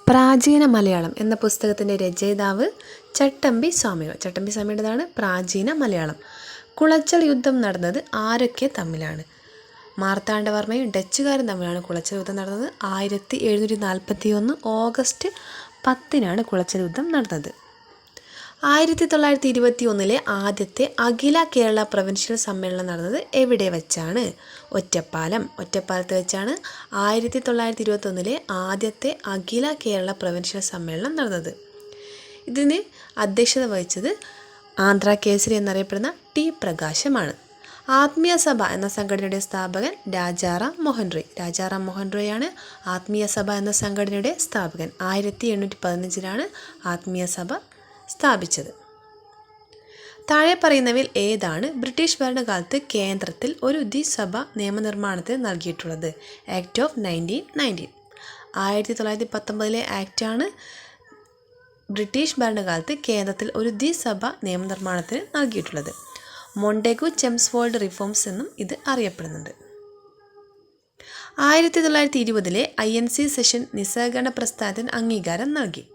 പ്രാചീന മലയാളം എന്ന പുസ്തകത്തിൻ്റെ രചയിതാവ് ചട്ടമ്പി സ്വാമികൾ. ചട്ടമ്പി സ്വാമിയുടേതാണ് പ്രാചീന മലയാളം. കുളച്ചൽ യുദ്ധം നടന്നത് ആരൊക്കെ തമ്മിലാണ്? മാർത്താണ്ഡവർമ്മയും ഡച്ചുകാരും തമ്മിലാണ് കുളച്ചൽ യുദ്ധം നടന്നത്. 1741 ഓഗസ്റ്റ് 10 കുളച്ചൽ യുദ്ധം നടന്നത്. 1921 ആദ്യത്തെ അഖില കേരള പ്രൊവിൻഷ്യൽ സമ്മേളനം നടന്നത് എവിടെ വെച്ചാണ്? ഒറ്റപ്പാലത്ത് വെച്ചാണ് 1921 ആദ്യത്തെ അഖില കേരള പ്രൊവിൻഷ്യൽ സമ്മേളനം നടന്നത്. ഇതിന് അധ്യക്ഷത വഹിച്ചത് ആന്ധ്ര കേസരി എന്നറിയപ്പെടുന്ന ടി പ്രകാശമാണ്. ആത്മീയ സഭ എന്ന സംഘടനയുടെ സ്ഥാപകൻ രാജാറാം മോഹൻ റോയാണ് ആത്മീയ സഭ എന്ന സംഘടനയുടെ സ്ഥാപകൻ. 1815 ആത്മീയ സഭ സ്ഥാപിച്ചത്. താഴെ പറയുന്നവയിൽ ഏതാണ് ബ്രിട്ടീഷ് ഭരണകാലത്ത് കേന്ദ്രത്തിൽ ഒരു ദ്വിസഭ നിയമനിർമ്മാണത്തിന് നൽകിയിട്ടുള്ളത്? Act of 1919. 1919 ആക്റ്റാണ് ബ്രിട്ടീഷ് ഭരണകാലത്ത് കേന്ദ്രത്തിൽ ഒരു ദ്വിസഭ നിയമനിർമ്മാണത്തിന് നൽകിയിട്ടുള്ളത്. മൊണ്ടേഗു ചെംസ്ഫോൾഡ് റിഫോംസ് എന്നും ഇത് അറിയപ്പെടുന്നുണ്ട്. 1920 INC സെഷൻ നിസ്സഹകരണ പ്രസ്ഥാനത്തിന് അംഗീകാരം നൽകി.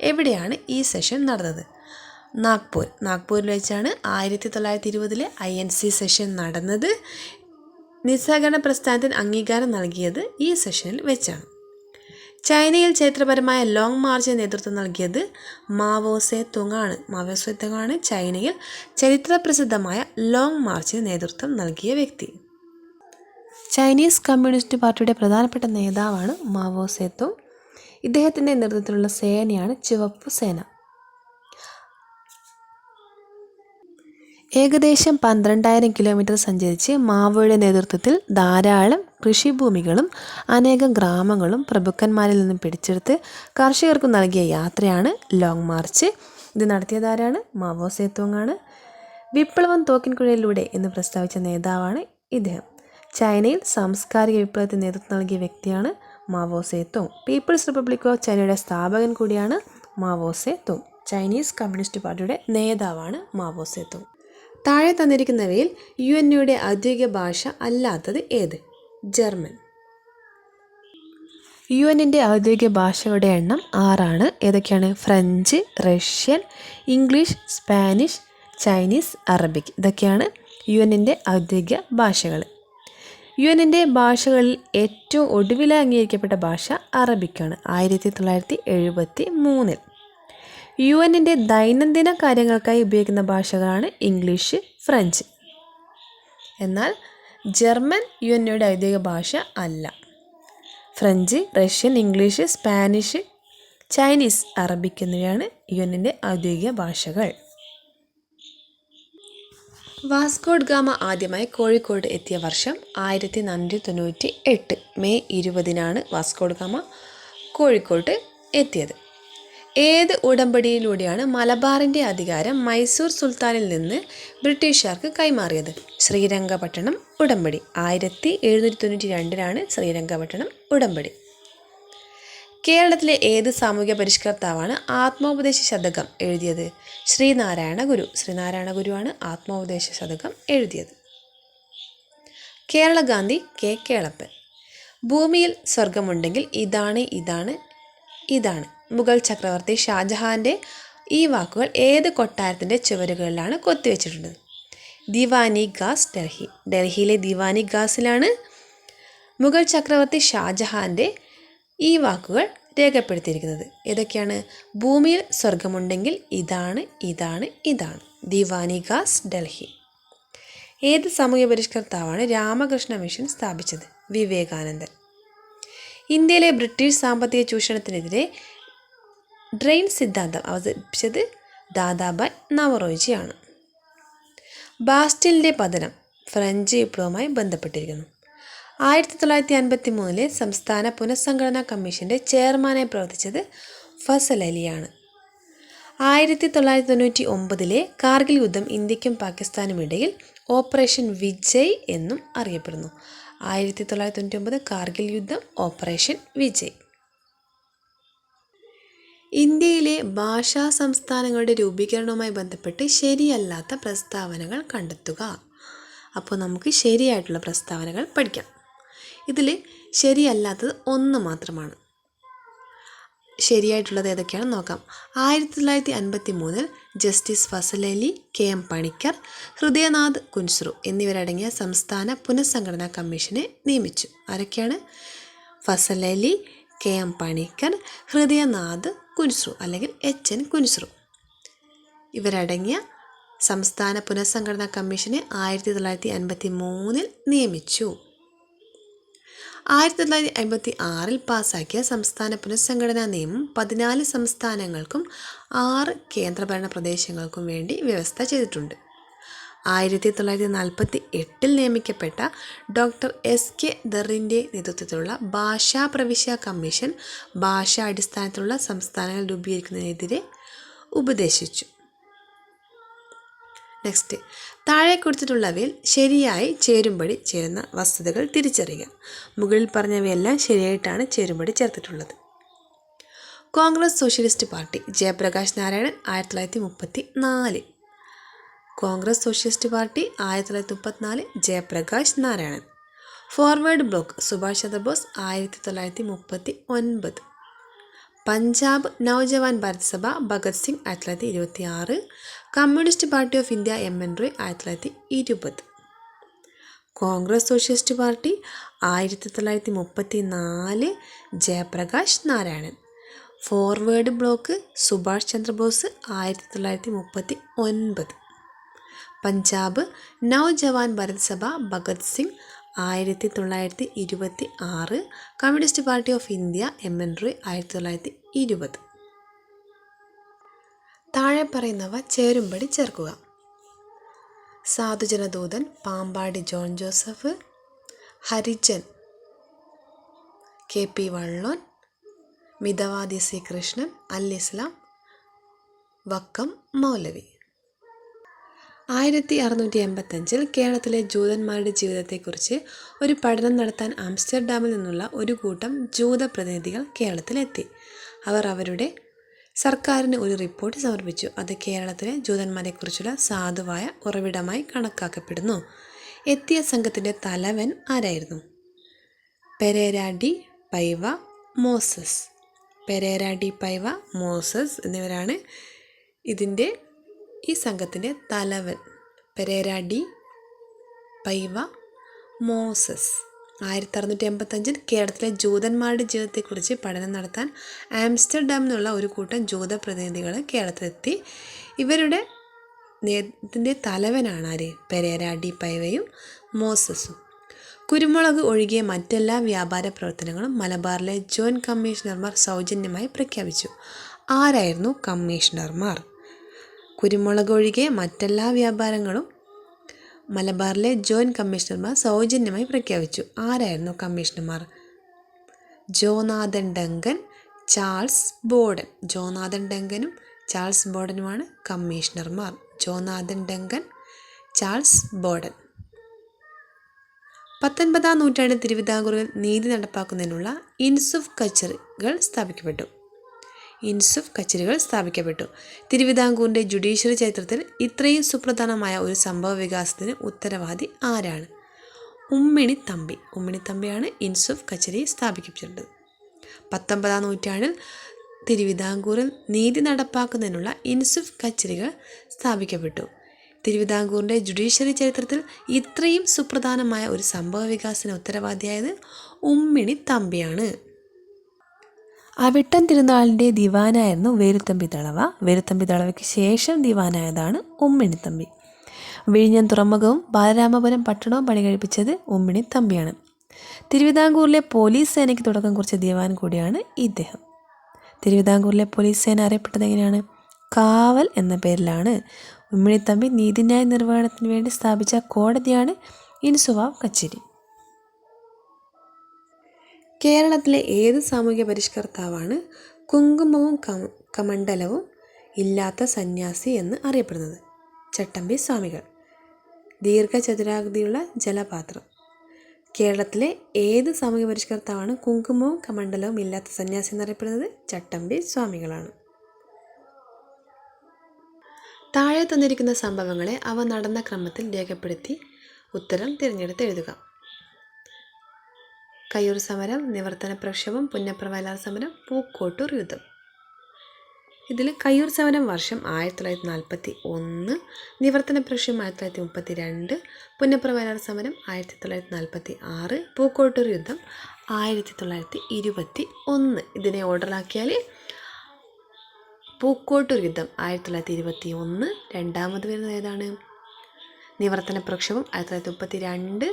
എവിടെയാണ് ഈ സെഷൻ നടന്നത്? നാഗ്പൂരിൽ വെച്ചാണ് 1920 INC സെഷൻ നടന്നത്. നിസ്സഹകരണ പ്രസ്ഥാനത്തിന് അംഗീകാരം നൽകിയത് ഈ സെഷനിൽ വെച്ചാണ്. ചൈനയിൽ ചരിത്രപരമായ ലോങ് മാർച്ചിന് നേതൃത്വം നൽകിയത് മാവോ സേ തുങ്ങാണ്. ചൈനയിൽ ചരിത്രപ്രസിദ്ധമായ ലോങ് മാർച്ചിന് നേതൃത്വം നൽകിയ വ്യക്തി. ചൈനീസ് കമ്മ്യൂണിസ്റ്റ് പാർട്ടിയുടെ പ്രധാനപ്പെട്ട നേതാവാണ് മാവോ സേ തുങ്. ഇദ്ദേഹത്തിൻ്റെ നേതൃത്വത്തിലുള്ള സേനയാണ് ചുവപ്പ് സേന. ഏകദേശം 12,000 കിലോമീറ്റർ സഞ്ചരിച്ച് മാവോയുടെ നേതൃത്വത്തിൽ ധാരാളം കൃഷിഭൂമികളും അനേകം ഗ്രാമങ്ങളും പ്രഭുക്കന്മാരിൽ നിന്നും പിടിച്ചെടുത്ത് കർഷകർക്ക് നൽകിയ യാത്രയാണ് ലോങ് മാർച്ച്. ഇത് നടത്തിയതാരാണ്? മാവോ സേ തുങ് ആണ്. വിപ്ലവം തോക്കിൻകുഴലിലൂടെ എന്ന് പ്രസ്താവിച്ച നേതാവാണ് ഇദ്ദേഹം. ചൈനയിൽ സാംസ്കാരിക വിപ്ലവത്തിന് നേതൃത്വം നൽകിയ വ്യക്തിയാണ് Mao Zedong. People's republic of ചൈനയുടെ സ്ഥാപകൻ കൂടിയാണ് Mao Zedong. Chinese communist പാർട്ടിയുടെ നേതാവാണ് മാവോ സേ തുങ്. താഴെ തന്നിരിക്കുന്നവയിൽ UN-യുടെ ഔദ്യോഗിക ഭാഷ അല്ലാത്തത് ഏത്? ജർമ്മൻ. UN-ന്റെ ഔദ്യോഗിക ഭാഷകളുടെ എണ്ണം 6. ഏതൊക്കെയാണ്? French, Russian, English, Spanish, Chinese, Arabic. ഇതൊക്കെയാണ് UN-ന്റെ ഔദ്യോഗിക ഭാഷകൾ. UN-ന്റെ ഭാഷകളിൽ ഏറ്റവും ഒടുവിലായി അംഗീകരിക്കപ്പെട്ട ഭാഷ അറബിക്കാണ്. 1973. UN-ന്റെ ദൈനംദിന കാര്യങ്ങൾക്കായി ഉപയോഗിക്കുന്ന ഭാഷകളാണ് ഇംഗ്ലീഷ്, ഫ്രഞ്ച്. എന്നാൽ ജർമ്മൻ UN-യുടെ ഔദ്യോഗിക ഭാഷ അല്ല. French, Russian, English, Spanish, Chinese, Arabic എന്നിവയാണ് UN-ന്റെ ഔദ്യോഗിക ഭാഷകൾ. വാസ്കോ ഡ ഗാമ ആദ്യമായി കോഴിക്കോട് എത്തിയ വർഷം 1498 മെയ് 20 വാസ്കോ ഡ ഗാമ കോഴിക്കോട്ട് എത്തിയത്. ഏത് ഉടമ്പടിയിലൂടെയാണ് മലബാറിൻ്റെ അധികാരം മൈസൂർ സുൽത്താനിൽ നിന്ന് ബ്രിട്ടീഷുകാർക്ക് കൈമാറിയത്? ശ്രീരംഗപട്ടണം ഉടമ്പടി. 1792 ശ്രീരംഗപട്ടണം ഉടമ്പടി. കേരളത്തിലെ ഏത് സാമൂഹ്യ പരിഷ്കർത്താവാണ് ആത്മോപദേശ ശതകം എഴുതിയത്? ശ്രീനാരായണ ഗുരുവാണ് ആത്മോപദേശ ശതകം എഴുതിയത്. കേരള ഗാന്ധി കെ കേളപ്പൻ. ഭൂമിയിൽ സ്വർഗമുണ്ടെങ്കിൽ ഇതാണ്. മുഗൾ ചക്രവർത്തി ഷാജഹാൻ്റെ ഈ വാക്കുകൾ ഏത് കൊട്ടാരത്തിൻ്റെ ചുവരുകളിലാണ് കൊത്തിവെച്ചിട്ടുള്ളത്? ദിവാനി ഗാസ്, ഡൽഹിയിലെ ദിവാനി ഗാസിലാണ് മുഗൾ ചക്രവർത്തി ഷാജഹാൻ്റെ ഈ വാക്കുകൾ രേഖപ്പെടുത്തിയിരിക്കുന്നത്. ഏതൊക്കെയാണ്? ഭൂമിയിൽ സ്വർഗമുണ്ടെങ്കിൽ ഇതാണ്. ദിവാനി ഗാസ്, ഡൽഹി. ഏത് സാമൂഹ്യ പരിഷ്കർത്താവാണ് രാമകൃഷ്ണ മിഷൻ സ്ഥാപിച്ചത്? വിവേകാനന്ദൻ. ഇന്ത്യയിലെ ബ്രിട്ടീഷ് സാമ്പത്തിക ചൂഷണത്തിനെതിരെ ഡ്രെയിൻ സിദ്ധാന്തം അവതരിപ്പിച്ചത് ദാദാബായ് നവറോജിയാണ്. ബാസ്റ്റീലിൻ്റെ പതനം ഫ്രഞ്ച് വിപ്ലവവുമായി ബന്ധപ്പെട്ടിരിക്കുന്നു. 1953 സംസ്ഥാന പുനഃസംഘടനാ കമ്മീഷൻ്റെ ചെയർമാനായി പ്രവർത്തിച്ചത് ഫസൽ അലിയാണ്. 1999 കാർഗിൽ യുദ്ധം ഇന്ത്യക്കും പാകിസ്ഥാനും ഇടയിൽ ഓപ്പറേഷൻ വിജയ് എന്നും അറിയപ്പെടുന്നു. 1999 കാർഗിൽ യുദ്ധം ഓപ്പറേഷൻ വിജയ്. ഇന്ത്യയിലെ ഭാഷാ സംസ്ഥാനങ്ങളുടെ രൂപീകരണവുമായി ബന്ധപ്പെട്ട് ശരിയല്ലാത്ത പ്രസ്താവനകൾ കണ്ടെത്തുക. അപ്പോൾ നമുക്ക് ശരിയായിട്ടുള്ള പ്രസ്താവനകൾ പഠിക്കാം. ഇതിൽ ശരിയല്ലാത്തത് 1 മാത്രമാണ്. ശരിയായിട്ടുള്ളത് ഏതൊക്കെയാണെന്ന് നോക്കാം. 1953 ജസ്റ്റിസ് ഫസൽ അലി, KM പണിക്കർ, ഹൃദയനാഥ് കുൻസ്രു എന്നിവരടങ്ങിയ സംസ്ഥാന പുനഃസംഘടനാ കമ്മീഷനെ നിയമിച്ചു. ആരൊക്കെയാണ്? ഫസൽ അലി, KM പണിക്കർ, ഹൃദയനാഥ് കുൻസ്രു അല്ലെങ്കിൽ HN കുൻസ്രു. ഇവരടങ്ങിയ സംസ്ഥാന പുനഃസംഘടനാ കമ്മീഷനെ 1953 നിയമിച്ചു. 1956 പാസാക്കിയ സംസ്ഥാന പുനഃസംഘടനാ നിയമം 14 സംസ്ഥാനങ്ങൾക്കും 6 കേന്ദ്രഭരണ പ്രദേശങ്ങൾക്കും വേണ്ടി വ്യവസ്ഥ ചെയ്തിട്ടുണ്ട്. 1948 നിയമിക്കപ്പെട്ട ഡോക്ടർ SK ദറിൻ്റെ നേതൃത്വത്തിലുള്ള ഭാഷാ പ്രവിശ്യ കമ്മീഷൻ ഭാഷാ അടിസ്ഥാനത്തിലുള്ള സംസ്ഥാനങ്ങൾ രൂപീകരിക്കുന്നതിനെതിരെ ഉപദേശിച്ചു. നെക്സ്റ്റ്, താഴെ കൊടുത്തിട്ടുള്ളവയിൽ ശരിയായി ചേരുംപടി ചേരുന്ന വസ്തുതകൾ തിരിച്ചറിയുക. മുകളിൽ പറഞ്ഞവയെല്ലാം ശരിയായിട്ടാണ് ചേരുംപടി ചേർത്തിട്ടുള്ളത്. Congress Socialist Party Jayaprakash Narayanan 1934. Congress Socialist Party 1934 Jayaprakash Narayanan. Forward Bloc Subhash Chandrabose 1939. Punjab Naujawan Bharat Sabha Bhagat Singh 1926. Communist Party of India MN Roy 1920. Congress Socialist Party 1934 Jayaprakash Narayanan. Forward Bloc Subhash Chandrabose 1939. Punjab Naujawan Bharat Sabha Bhagat Singh 1926. Communist Party of India MN Roy 1920. താഴെ പറയുന്നവ ചേരുംപടി ചേർക്കുക. സാധുജനദൂതൻ പാമ്പാടി ജോൺ ജോസഫ്, ഹരിജൻ KP വള്ളോൻ, മിതവാദി C കൃഷ്ണൻ, അൽ ഇസ്ലാം വക്കം മൗലവി. 1685 കേരളത്തിലെ ജൂതന്മാരുടെ ജീവിതത്തെക്കുറിച്ച് ഒരു പഠനം നടത്താൻ ആംസ്റ്റർഡാമിൽ നിന്നുള്ള ഒരു കൂട്ടം ജൂത പ്രതിനിധികൾ കേരളത്തിലെത്തി. അവർ അവരുടെ സർക്കാരിന് ഒരു റിപ്പോർട്ട് സമർപ്പിച്ചു. അത് കേരളത്തിലെ ജൂതന്മാരെക്കുറിച്ചുള്ള സാധുവായ ഉറവിടമായി കണക്കാക്കപ്പെടുന്നു. എത്തിയ സംഘത്തിൻ്റെ തലവൻ ആരായിരുന്നു? Pereira de Paiva Moses. Pereira de Paiva Moses എന്നിവരാണ് ഈ സംഘത്തിൻ്റെ തലവൻ. Pereira de Paiva Moses. 1685 കേരളത്തിലെ ജൂതന്മാരുടെ ജീവിതത്തെക്കുറിച്ച് പഠനം നടത്താൻ ആംസ്റ്റർഡാമിൽ നിന്നുള്ള ഒരു കൂട്ടം ജൂത പ്രതിനിധികൾ കേരളത്തിലെത്തി. ഇതിൻ്റെ തലവനാണ് ആര്? പെരേര ഡി പൈവയും മോസസും. കുരുമുളക് ഒഴികെ മറ്റെല്ലാ വ്യാപാര പ്രവർത്തനങ്ങളും മലബാറിലെ ജോയിൻറ്റ് കമ്മീഷണർമാർ സൗജന്യമായി പ്രഖ്യാപിച്ചു. ആരായിരുന്നു കമ്മീഷണർമാർ? കുരുമുളക് ഒഴികെ മറ്റെല്ലാ വ്യാപാരങ്ങളും മലബാറിലെ ജോയിൻറ്റ് കമ്മീഷണർമാർ സൗജന്യമായി പ്രഖ്യാപിച്ചു. ആരായിരുന്നു കമ്മീഷണർമാർ? Jonathan Duncan, Charles Borden. Jonathan ഡങ്കനും ചാൾസ് ബോർഡനുമാണ് കമ്മീഷണർമാർ. Jonathan Duncan, Charles Borden. 19-ാം നൂറ്റാണ്ടിൽ തിരുവിതാംകൂറിൽ നീതി നടപ്പാക്കുന്നതിനുള്ള ഇൻസുഫ് കച്ചേരികൾ സ്ഥാപിക്കപ്പെട്ടു. തിരുവിതാംകൂറിൻ്റെ ജുഡീഷ്യറി ചരിത്രത്തിൽ ഇത്രയും സുപ്രധാനമായ ഒരു സംഭവ വികാസത്തിന് ഉത്തരവാദി ആരാണ്? ഉമ്മിണിത്തമ്പി. ഉമ്മിണിത്തമ്പിയാണ് ഇൻസുഫ് കച്ചേരി സ്ഥാപിക്കപ്പെട്ടത്. 19-ാം നൂറ്റാണ്ടിൽ തിരുവിതാംകൂറിൽ നീതി നടപ്പാക്കുന്നതിനുള്ള ഇൻസുഫ് കച്ചേരികൾ സ്ഥാപിക്കപ്പെട്ടു. തിരുവിതാംകൂറിൻ്റെ ജുഡീഷ്യറി ചരിത്രത്തിൽ ഇത്രയും സുപ്രധാനമായ ഒരു സംഭവ വികാസത്തിന് ഉത്തരവാദിയായത് ഉമ്മിണിത്തമ്പിയാണ്. അവിട്ടം തിരുനാളിൻ്റെ ദിവാനായിരുന്നു വേലുത്തമ്പി ദളവ. വേലുത്തമ്പി ദളവയ്ക്ക് ശേഷം ദിവാനായതാണ് ഉമ്മിണിത്തമ്പി. വിഴിഞ്ഞം തുറമുഖവും ബാലരാമപുരം പട്ടണവും പണി കഴിപ്പിച്ചത് ഉമ്മിണിത്തമ്പിയാണ്. തിരുവിതാംകൂറിലെ പോലീസ് സേനയ്ക്ക് തുടക്കം കുറിച്ച ദിവാൻ കൂടിയാണ് ഇദ്ദേഹം. തിരുവിതാംകൂറിലെ പോലീസ് സേന അറിയപ്പെട്ടത് എങ്ങനെയാണ്? കാവൽ എന്ന പേരിലാണ്. ഉമ്മിണിത്തമ്പി നീതിന്യായ നിർവഹണത്തിന് വേണ്ടി സ്ഥാപിച്ച കോടതിയാണ് ഇൻസുവാവ് കച്ചേരി. കേരളത്തിലെ ഏത് സാമൂഹ്യ പരിഷ്കർത്താവാണ് കുങ്കുമവും കമണ്ഡലവും ഇല്ലാത്ത സന്യാസി എന്ന് അറിയപ്പെടുന്നത്? ചട്ടമ്പി സ്വാമികൾ. ദീർഘചതുരാകൃതിയുള്ള ജലപാത്രം. കേരളത്തിലെ ഏത് സാമൂഹ്യ പരിഷ്കർത്താവാണ് കുങ്കുമവും കമണ്ഡലവും ഇല്ലാത്ത സന്യാസി എന്നറിയപ്പെടുന്നത്? ചട്ടമ്പി സ്വാമികളാണ്. താഴെ തന്നിരിക്കുന്ന സംഭവങ്ങളെ അവ നടന്ന ക്രമത്തിൽ രേഖപ്പെടുത്തി ഉത്തരം തിരഞ്ഞെടുത്ത് എഴുതുക. കയ്യൂർ സമരം, നിവർത്തന പ്രക്ഷോഭം, പുന്നപ്ര വയലാർ സമരം, പൂക്കോട്ടൂർ യുദ്ധം. ഇതിൽ കയ്യൂർ സമരം വർഷം 1941, നിവർത്തന പ്രശ്നം 1932, പുന്നപ്ര വയലാർ സമരം 1946, പൂക്കോട്ടൂർ യുദ്ധം 1921. ഇതിനെ ഓർഡറാക്കിയാൽ പൂക്കോട്ടൂർ യുദ്ധം 1921, രണ്ടാമത് വരുന്നത് ഏതാണ്? നിവർത്തന പ്രക്ഷോഭം 1932,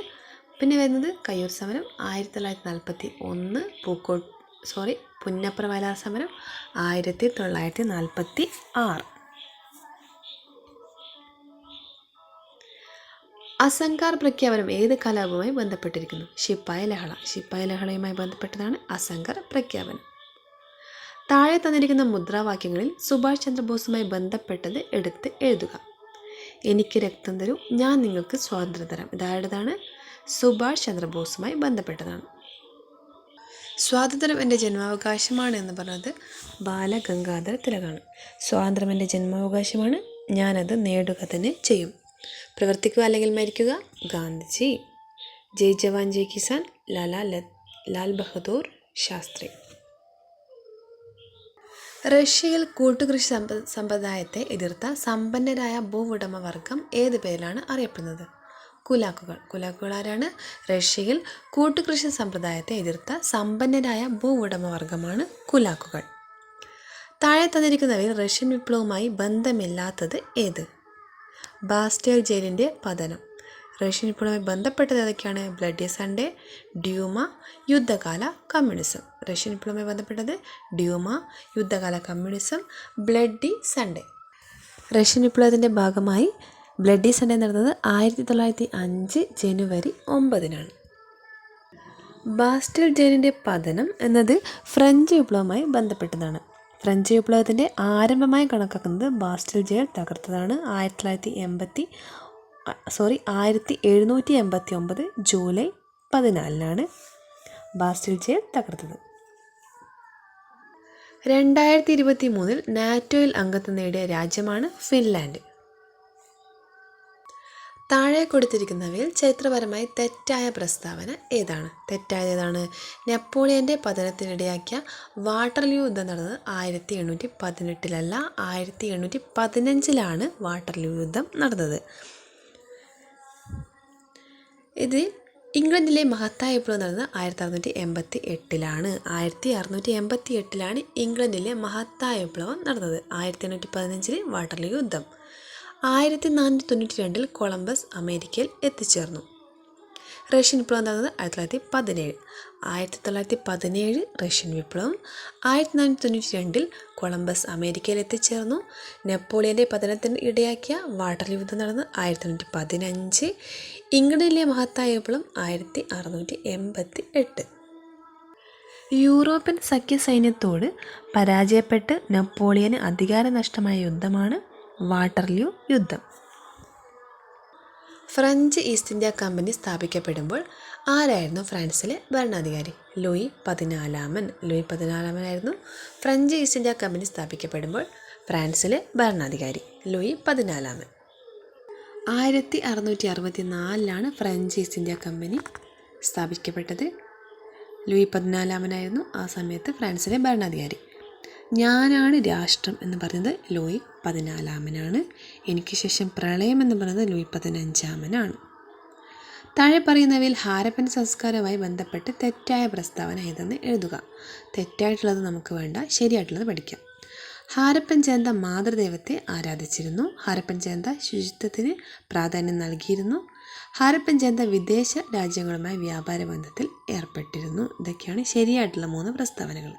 പിന്നെ വരുന്നത് കയ്യൂർ സമരം 1941, പുന്നപ്ര വയലാർ സമരം 1946. അസംഗാർ പ്രഖ്യാപനം ഏത് കലാപവുമായി ബന്ധപ്പെട്ടിരിക്കുന്നു? ശിപ്പായി ലഹള. ശിപ്പായി ലഹളയുമായി ബന്ധപ്പെട്ടതാണ് അസംഗാർ പ്രഖ്യാപനം. താഴെ തന്നിരിക്കുന്ന മുദ്രാവാക്യങ്ങളിൽ സുഭാഷ് ചന്ദ്രബോസുമായി ബന്ധപ്പെട്ടത് എടുത്ത് എഴുതുക. എനിക്ക് രക്തം തരൂ, ഞാൻ നിങ്ങൾക്ക് സ്വാതന്ത്ര്യം തരാം. ഇതാരുടേതാണ്? സുഭാഷ് ചന്ദ്രബോസുമായി ബന്ധപ്പെട്ടതാണ്. സ്വാതന്ത്ര്യം എൻ്റെ ജന്മാവകാശമാണ് എന്ന് പറഞ്ഞത് ബാലഗംഗാധര തിലകാണ്. സ്വാതന്ത്ര്യം എൻ്റെ ജന്മാവകാശമാണ്, ഞാനത് നേടുക തന്നെ ചെയ്യും. പ്രവർത്തിക്കുക അല്ലെങ്കിൽ മരിക്കുക, ഗാന്ധിജി. ജയ് ജവാൻ ജയ് കിസാൻ, ലാൽ ബഹദൂർ ശാസ്ത്രി. റഷ്യയിൽ കൂട്ടുകൃഷി സമ്പ്രദായത്തെ എതിർത്ത സമ്പന്നരായ ഭൂവുടമ വർഗം ഏത് പേരിലാണ് അറിയപ്പെടുന്നത്? കുലാക്കുകൾ. കുലാക്കുകൾ ആരാണ്? റഷ്യയിൽ കൂട്ടുകൃഷി സമ്പ്രദായത്തെ എതിർത്ത സമ്പന്നരായ ഭൂവുടമ വർഗമാണ് കുലാക്കുകൾ. താഴെ തന്നിരിക്കുന്നവയിൽ റഷ്യൻ വിപ്ലവവുമായി ബന്ധമില്ലാത്തത് ഏത്? ബാസ്റ്റേൽ ജയിലിൻ്റെ പതനം. റഷ്യൻ വിപ്ലവവുമായി ബന്ധപ്പെട്ടത് ഏതൊക്കെയാണ്? ബ്ലഡി സൺഡേ, ഡ്യൂമ, യുദ്ധകാല കമ്മ്യൂണിസം. റഷ്യൻ വിപ്ലവവുമായി ബന്ധപ്പെട്ടത് ഡ്യൂമ, യുദ്ധകാല കമ്മ്യൂണിസം, ബ്ലഡി സൺഡേ. റഷ്യൻ വിപ്ലവത്തിൻ്റെ ഭാഗമായി ബ്ലഡി സൺഡേ നടന്നത് 1905 ജനുവരി 9. ബാസ്റ്റേൽ ജയിലിൻ്റെ പതനം എന്നത് ഫ്രഞ്ച് വിപ്ലവവുമായി ബന്ധപ്പെട്ടതാണ്. ഫ്രഞ്ച് വിപ്ലവത്തിൻ്റെ ആരംഭമായി കണക്കാക്കുന്നത് Bastille jail തകർത്തതാണ്. 1789 July 14 Bastille jail തകർത്തത്. 2023 നാറ്റോയിൽ അംഗത്വം നേടിയ രാജ്യമാണ് ഫിൻലാൻഡ്. താഴെ കൊടുത്തിരിക്കുന്നവയിൽ ചരിത്രപരമായി തെറ്റായ പ്രസ്താവന ഏതാണ്? തെറ്റായത് ഏതാണ്? നെപ്പോളിയൻ്റെ പതനത്തിനിടയാക്കിയ വാട്ടർലൂ യുദ്ധം നടന്നത് 1818 1815 വാട്ടർലൂ യുദ്ധം നടന്നത്. ഇത് ഇംഗ്ലണ്ടിലെ മഹത്തായ വിപ്ലവം നടന്നത് 1688 1688 ഇംഗ്ലണ്ടിലെ മഹത്തായ വിപ്ലവം നടന്നത്. 1815 വാട്ടർലൂ യുദ്ധം. 1492 കൊളംബസ് അമേരിക്കയിൽ എത്തിച്ചേർന്നു. റഷ്യൻ വിപ്ലവം നടന്നത് 1917. 1917 റഷ്യൻ വിപ്ലവം. 1492 കൊളംബസ് അമേരിക്കയിൽ എത്തിച്ചേർന്നു. നെപ്പോളിയൻ്റെ പതനത്തിന് ഇടയാക്കിയ വാട്ടർലൂ യുദ്ധം നടന്നത് 1915. ഇംഗ്ലണ്ടിലെ മഹത്തായ വിപ്ലവം 1688. യൂറോപ്യൻ സഖ്യസൈന്യത്തോട് പരാജയപ്പെട്ട് നെപ്പോളിയന് അധികാരനഷ്ടമായ യുദ്ധമാണ് വാട്ടർലൂ യുദ്ധം. ഫ്രഞ്ച് ഈസ്റ്റ് ഇന്ത്യ കമ്പനി സ്ഥാപിക്കപ്പെടുമ്പോൾ ആരായിരുന്നു ഫ്രാൻസിലെ ഭരണാധികാരി? ലൂയി 14. ലൂയി 14 ആയിരുന്നു ഫ്രഞ്ച് ഈസ്റ്റ് ഇന്ത്യ കമ്പനി സ്ഥാപിക്കപ്പെടുമ്പോൾ ഫ്രാൻസിലെ ഭരണാധികാരി. Louis 14. 1664 French East India company സ്ഥാപിക്കപ്പെട്ടത്. ലൂയി 14 ആ സമയത്ത് ഫ്രാൻസിലെ ഭരണാധികാരി. ഞാനാണ് രാഷ്ട്രം എന്ന് പറയുന്നത് ലൂയി 14. എനിക്ക് ശേഷം പ്രളയം എന്ന് പറയുന്നത് ലൂയി 15. താഴെ പറയുന്നവയിൽ ഹാരപ്പൻ സംസ്കാരവുമായി ബന്ധപ്പെട്ട് തെറ്റായ പ്രസ്താവന ഏതെന്ന് എഴുതുക. തെറ്റായിട്ടുള്ളത് നമുക്ക് വേണ്ട, ശരിയായിട്ടുള്ളത് പഠിക്കാം. ഹാരപ്പൻ ജനത മാതൃദൈവത്തെ ആരാധിച്ചിരുന്നു. ഹാരപ്പൻ ജനത ശുചിത്വത്തിന് പ്രാധാന്യം നൽകിയിരുന്നു. ഹാരപ്പൻ ജനത വിദേശ രാജ്യങ്ങളുമായി വ്യാപാര ബന്ധത്തിൽ ഏർപ്പെട്ടിരുന്നു. ഇതൊക്കെയാണ് ശരിയായിട്ടുള്ള 3 പ്രസ്താവനകൾ.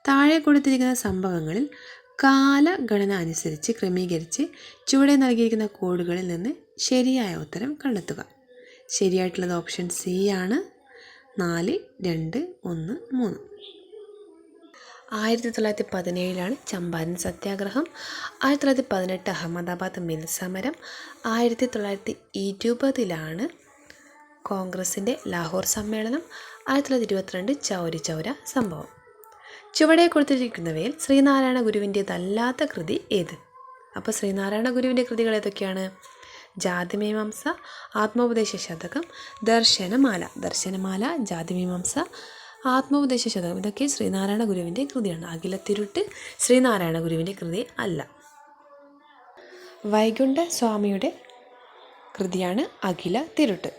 താഴെ കൊടുത്തിരിക്കുന്ന സംഭവങ്ങളിൽ കാലഗണന അനുസരിച്ച് ക്രമീകരിച്ച് ചുവടെ നൽകിയിരിക്കുന്ന കോഡുകളിൽ നിന്ന് ശരിയായ ഉത്തരം കണ്ടെത്തുക. ശരിയായിട്ടുള്ളത് ഓപ്ഷൻ സി ആണ്. 4, 2, 1, 3. 1917 ചമ്പാരൻ സത്യാഗ്രഹം. 1918 അഹമ്മദാബാദ് മിൽ സമരം. 1920 കോൺഗ്രസിൻ്റെ ലാഹോർ സമ്മേളനം. 1922 ചൗരി ചൗര സംഭവം. ചുവടെ കൊടുത്തിരിക്കുന്നവയിൽ ശ്രീനാരായണ ഗുരുവിൻ്റേതല്ലാത്ത കൃതി ഏത്? അപ്പോൾ ശ്രീനാരായണ ഗുരുവിൻ്റെ കൃതികൾ ഏതൊക്കെയാണ്? ജാതിമീമാംസ, ആത്മോപദേശ ശതകം, ദർശനമാല. ദർശനമാല, ജാതിമീമാംസ, ആത്മോപദേശ ശതകം ഇതൊക്കെ ശ്രീനാരായണ ഗുരുവിൻ്റെ കൃതിയാണ്. അഖിലത്തിരുട്ട് ശ്രീനാരായണ ഗുരുവിൻ്റെ കൃതി അല്ല. വൈകുണ്ഠ സ്വാമിയുടെ കൃതിയാണ് അഖില തിരുട്ട്.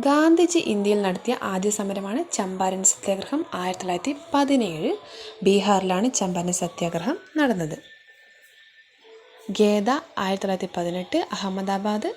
ഗാന്ധിജി ഇന്ത്യയിൽ നടത്തിയ ആദ്യ സമരമാണ് ചമ്പാരൻ സത്യാഗ്രഹം. 1917 ബീഹാറിലാണ് ചമ്പാരൻ സത്യാഗ്രഹം നടന്നത്. ഗേദ 1918 അഹമ്മദാബാദ്